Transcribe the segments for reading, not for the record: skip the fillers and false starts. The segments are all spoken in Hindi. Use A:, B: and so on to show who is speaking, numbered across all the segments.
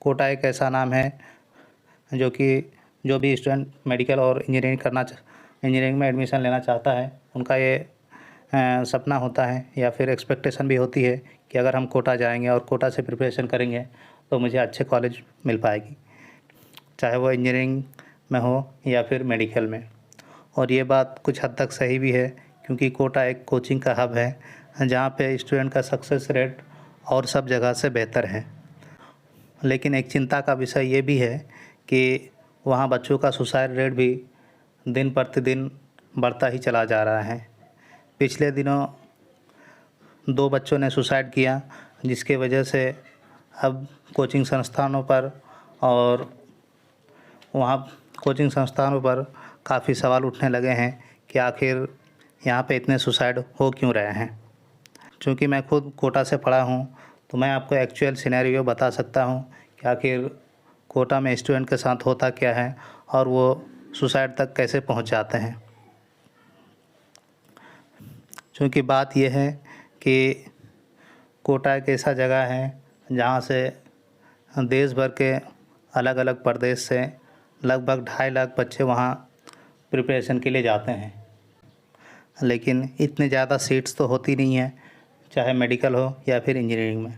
A: कोटा एक ऐसा नाम है जो कि जो भी स्टूडेंट मेडिकल और इंजीनियरिंग में एडमिशन लेना चाहता है, उनका ये सपना होता है या फिर एक्सपेक्टेशन भी होती है कि अगर हम कोटा जाएंगे और कोटा से प्रिपरेशन करेंगे तो मुझे अच्छे कॉलेज मिल पाएगी, चाहे वो इंजीनियरिंग में हो या फिर मेडिकल में। और ये बात कुछ हद तक सही भी है, क्योंकि कोटा एक कोचिंग का हब है जहाँ पे स्टूडेंट का सक्सेस रेट और सब जगह से बेहतर है। लेकिन एक चिंता का विषय ये भी है कि वहाँ बच्चों का सुसाइड रेट भी दिन प्रतिदिन बढ़ता ही चला जा रहा है। पिछले दिनों 2 बच्चों ने सुसाइड किया, जिसके वजह से अब कोचिंग संस्थानों पर और वहाँ कोचिंग संस्थानों पर काफ़ी सवाल उठने लगे हैं कि आखिर यहाँ पे इतने सुसाइड हो क्यों रहे हैं। चूँकि मैं खुद कोटा से पढ़ा हूँ तो मैं आपको एक्चुअल सिनेरियो बता सकता हूँ कि आखिर कोटा में स्टूडेंट के साथ होता क्या है और वो सुसाइड तक कैसे पहुँच जाते हैं। चूँकि बात यह है कि कोटा एक ऐसा जगह है जहाँ से देश भर के अलग अलग प्रदेश से लगभग 2.5 लाख बच्चे वहाँ प्रिपरेशन के लिए जाते हैं। लेकिन इतनी ज़्यादा सीट्स तो होती नहीं है, चाहे मेडिकल हो या फिर इंजीनियरिंग में।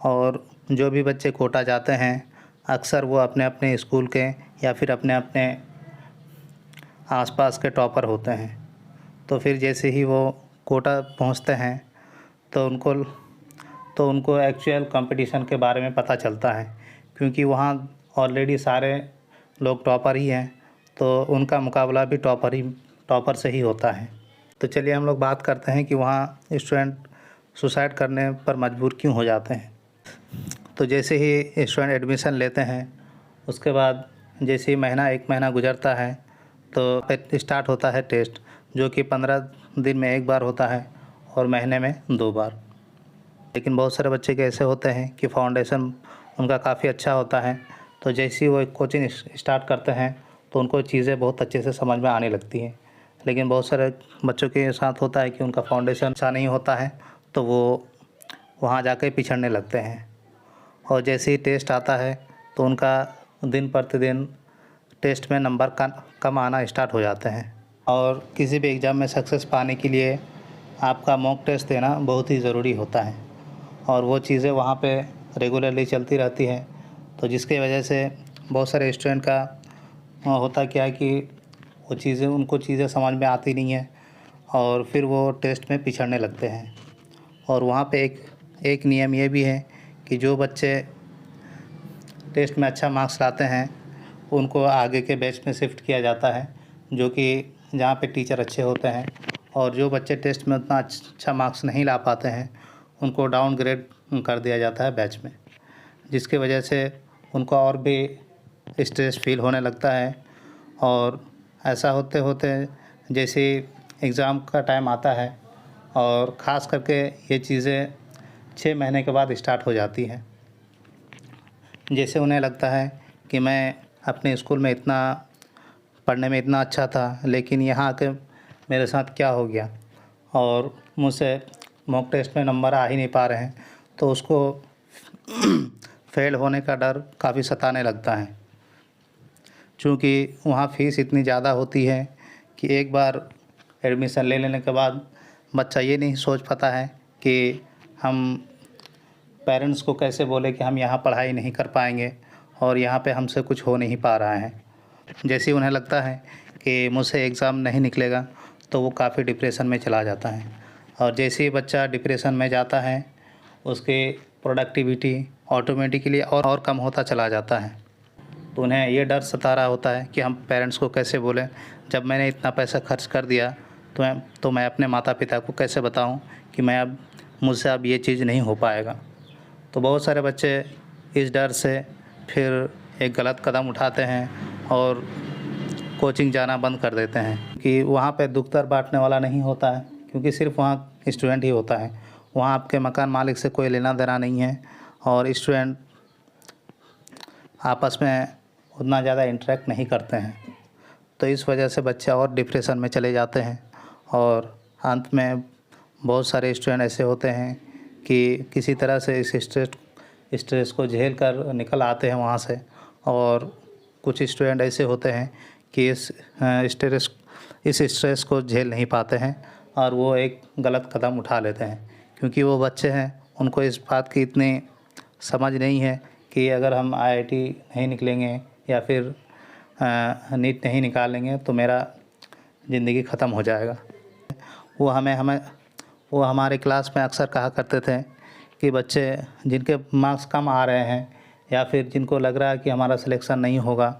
A: और जो भी बच्चे कोटा जाते हैं अक्सर वो अपने अपने स्कूल के या फिर अपने अपने आसपास के टॉपर होते हैं। तो फिर जैसे ही वो कोटा पहुंचते हैं तो उनको एक्चुअल कंपटीशन के बारे में पता चलता है, क्योंकि वहाँ ऑलरेडी सारे लोग टॉपर ही हैं, तो उनका मुकाबला भी टॉपर से ही होता है। तो चलिए हम लोग बात करते हैं कि वहाँ स्टूडेंट सुसाइड करने पर मजबूर क्यों हो जाते हैं। तो जैसे ही स्टूडेंट एडमिशन लेते हैं उसके बाद जैसे ही एक महीना गुजरता है तो स्टार्ट होता है टेस्ट, जो कि 15 दिन में 1 बार होता है और महीने में 2 बार। लेकिन बहुत सारे बच्चे के ऐसे होते हैं कि फाउंडेशन उनका काफ़ी अच्छा होता है, तो जैसे ही वो कोचिंग स्टार्ट करते हैं तो उनको चीज़ें बहुत अच्छे से समझ में आने लगती हैं। लेकिन बहुत सारे बच्चों के साथ होता है कि उनका फाउंडेशन अच्छा नहीं होता है, तो वो वहाँ जाकर पिछड़ने लगते हैं। और जैसे ही टेस्ट आता है तो उनका दिन प्रतिदिन टेस्ट में नंबर कम आना स्टार्ट हो जाते हैं। और किसी भी एग्ज़ाम में सक्सेस पाने के लिए आपका मॉक टेस्ट देना बहुत ही ज़रूरी होता है, और वो चीज़ें वहाँ पे रेगुलरली चलती रहती है। तो जिसकी वजह से बहुत सारे स्टूडेंट का होता क्या है कि उनको चीज़ें समझ में आती नहीं है और फिर वो टेस्ट में पिछड़ने लगते हैं। और वहाँ पे एक नियम ये भी है कि जो बच्चे टेस्ट में अच्छा मार्क्स लाते हैं उनको आगे के बैच में शिफ्ट किया जाता है, जो कि जहाँ पे टीचर अच्छे होते हैं। और जो बच्चे टेस्ट में उतना अच्छा मार्क्स नहीं ला पाते हैं उनको डाउनग्रेड कर दिया जाता है बैच में, जिसकी वजह से उनको और भी स्ट्रेस फील होने लगता है। और ऐसा होते होते जैसे एग्ज़ाम का टाइम आता है और ख़ास करके ये चीज़ें 6 महीने के बाद स्टार्ट हो जाती हैं। जैसे उन्हें लगता है कि मैं अपने स्कूल में पढ़ने में इतना अच्छा था, लेकिन यहाँ आके मेरे साथ क्या हो गया और मुझसे मॉक टेस्ट में नंबर आ ही नहीं पा रहे हैं, तो उसको फेल होने का डर काफ़ी सताने लगता है। चूँकि वहाँ फ़ीस इतनी ज़्यादा होती है कि एक बार एडमिशन ले लेने के बाद बच्चा ये नहीं सोच पाता है कि हम पेरेंट्स को कैसे बोले कि हम यहाँ पढ़ाई नहीं कर पाएंगे और यहाँ पे हमसे कुछ हो नहीं पा रहा है। जैसे ही उन्हें लगता है कि मुझसे एग्ज़ाम नहीं निकलेगा तो वो काफ़ी डिप्रेशन में चला जाता है। और जैसे ही बच्चा डिप्रेशन में जाता है उसकी प्रोडक्टिविटी ऑटोमेटिकली और कम होता चला जाता है। तो उन्हें ये डर सता रहा होता है कि हम पेरेंट्स को कैसे बोलें, जब मैंने इतना पैसा खर्च कर दिया तो मैं अपने माता पिता को कैसे बताऊं कि मुझसे अब ये चीज़ नहीं हो पाएगा। तो बहुत सारे बच्चे इस डर से फिर एक गलत कदम उठाते हैं और कोचिंग जाना बंद कर देते हैं कि वहाँ पे दुख दर्द बांटने वाला नहीं होता है, क्योंकि सिर्फ वहाँ स्टूडेंट ही होता है। वहाँ आपके मकान मालिक से कोई लेना देना नहीं है और स्टूडेंट आपस में उतना ज़्यादा इंटरेक्ट नहीं करते हैं। तो इस वजह से बच्चे और डिप्रेशन में चले जाते हैं और अंत में बहुत सारे स्टूडेंट ऐसे होते हैं कि किसी तरह से इस स्ट्रेस को झेल कर निकल आते हैं वहाँ से। और कुछ स्टूडेंट ऐसे होते हैं कि इस स्ट्रेस को झेल नहीं पाते हैं और वो एक गलत कदम उठा लेते हैं, क्योंकि वो बच्चे हैं, उनको इस बात की इतनी समझ नहीं है कि अगर हम आईआईटी नहीं निकलेंगे या फिर नीट नहीं निकालेंगे तो मेरा ज़िंदगी ख़त्म हो जाएगा। वो हमारे क्लास में अक्सर कहा करते थे कि बच्चे जिनके मार्क्स कम आ रहे हैं या फिर जिनको लग रहा है कि हमारा सिलेक्शन नहीं होगा,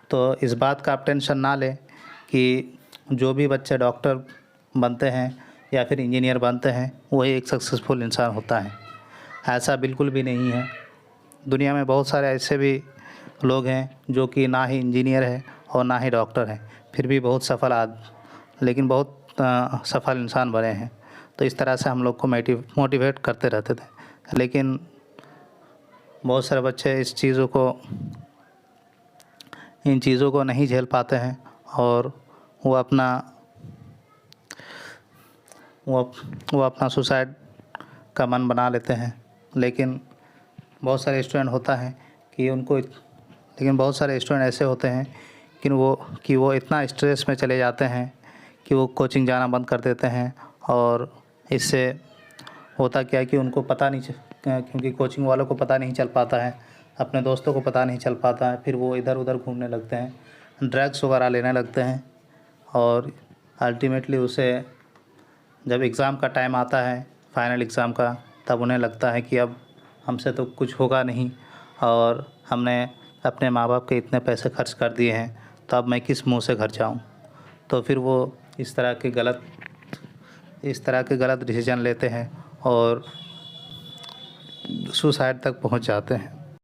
A: तो इस बात का आप टेंशन ना लें कि जो भी बच्चे डॉक्टर बनते हैं या फिर इंजीनियर बनते हैं वही एक सक्सेसफुल इंसान होता है। ऐसा बिल्कुल भी नहीं है। दुनिया में बहुत सारे ऐसे भी लोग हैं जो कि ना ही इंजीनियर है और ना ही डॉक्टर हैं, फिर भी बहुत लेकिन बहुत सफल इंसान बने हैं। तो इस तरह से हम लोग को मोटिवेट करते रहते थे, लेकिन बहुत सारे बच्चे इन चीज़ों को नहीं झेल पाते हैं और वो अपना सुसाइड का मन बना लेते हैं। लेकिन बहुत सारे स्टूडेंट ऐसे होते हैं कि वो इतना स्ट्रेस में चले जाते हैं कि वो कोचिंग जाना बंद कर देते हैं। और इससे होता क्या है कि उनको पता नहीं क्योंकि कोचिंग वालों को पता नहीं चल पाता है, अपने दोस्तों को पता नहीं चल पाता है, फिर वो इधर उधर घूमने लगते हैं, ड्रग्स वगैरह लेने लगते हैं। और अल्टीमेटली उसे जब एग्ज़ाम का टाइम आता है, फाइनल एग्ज़ाम का, तब उन्हें लगता है कि अब हमसे तो कुछ होगा नहीं और हमने अपने माँ बाप के इतने पैसे खर्च कर दिए हैं, तो अब मैं किस मुँह से घर जाऊँ। तो फिर वो इस तरह के गलत डिसीजन लेते हैं और सुसाइड तक पहुंच जाते हैं।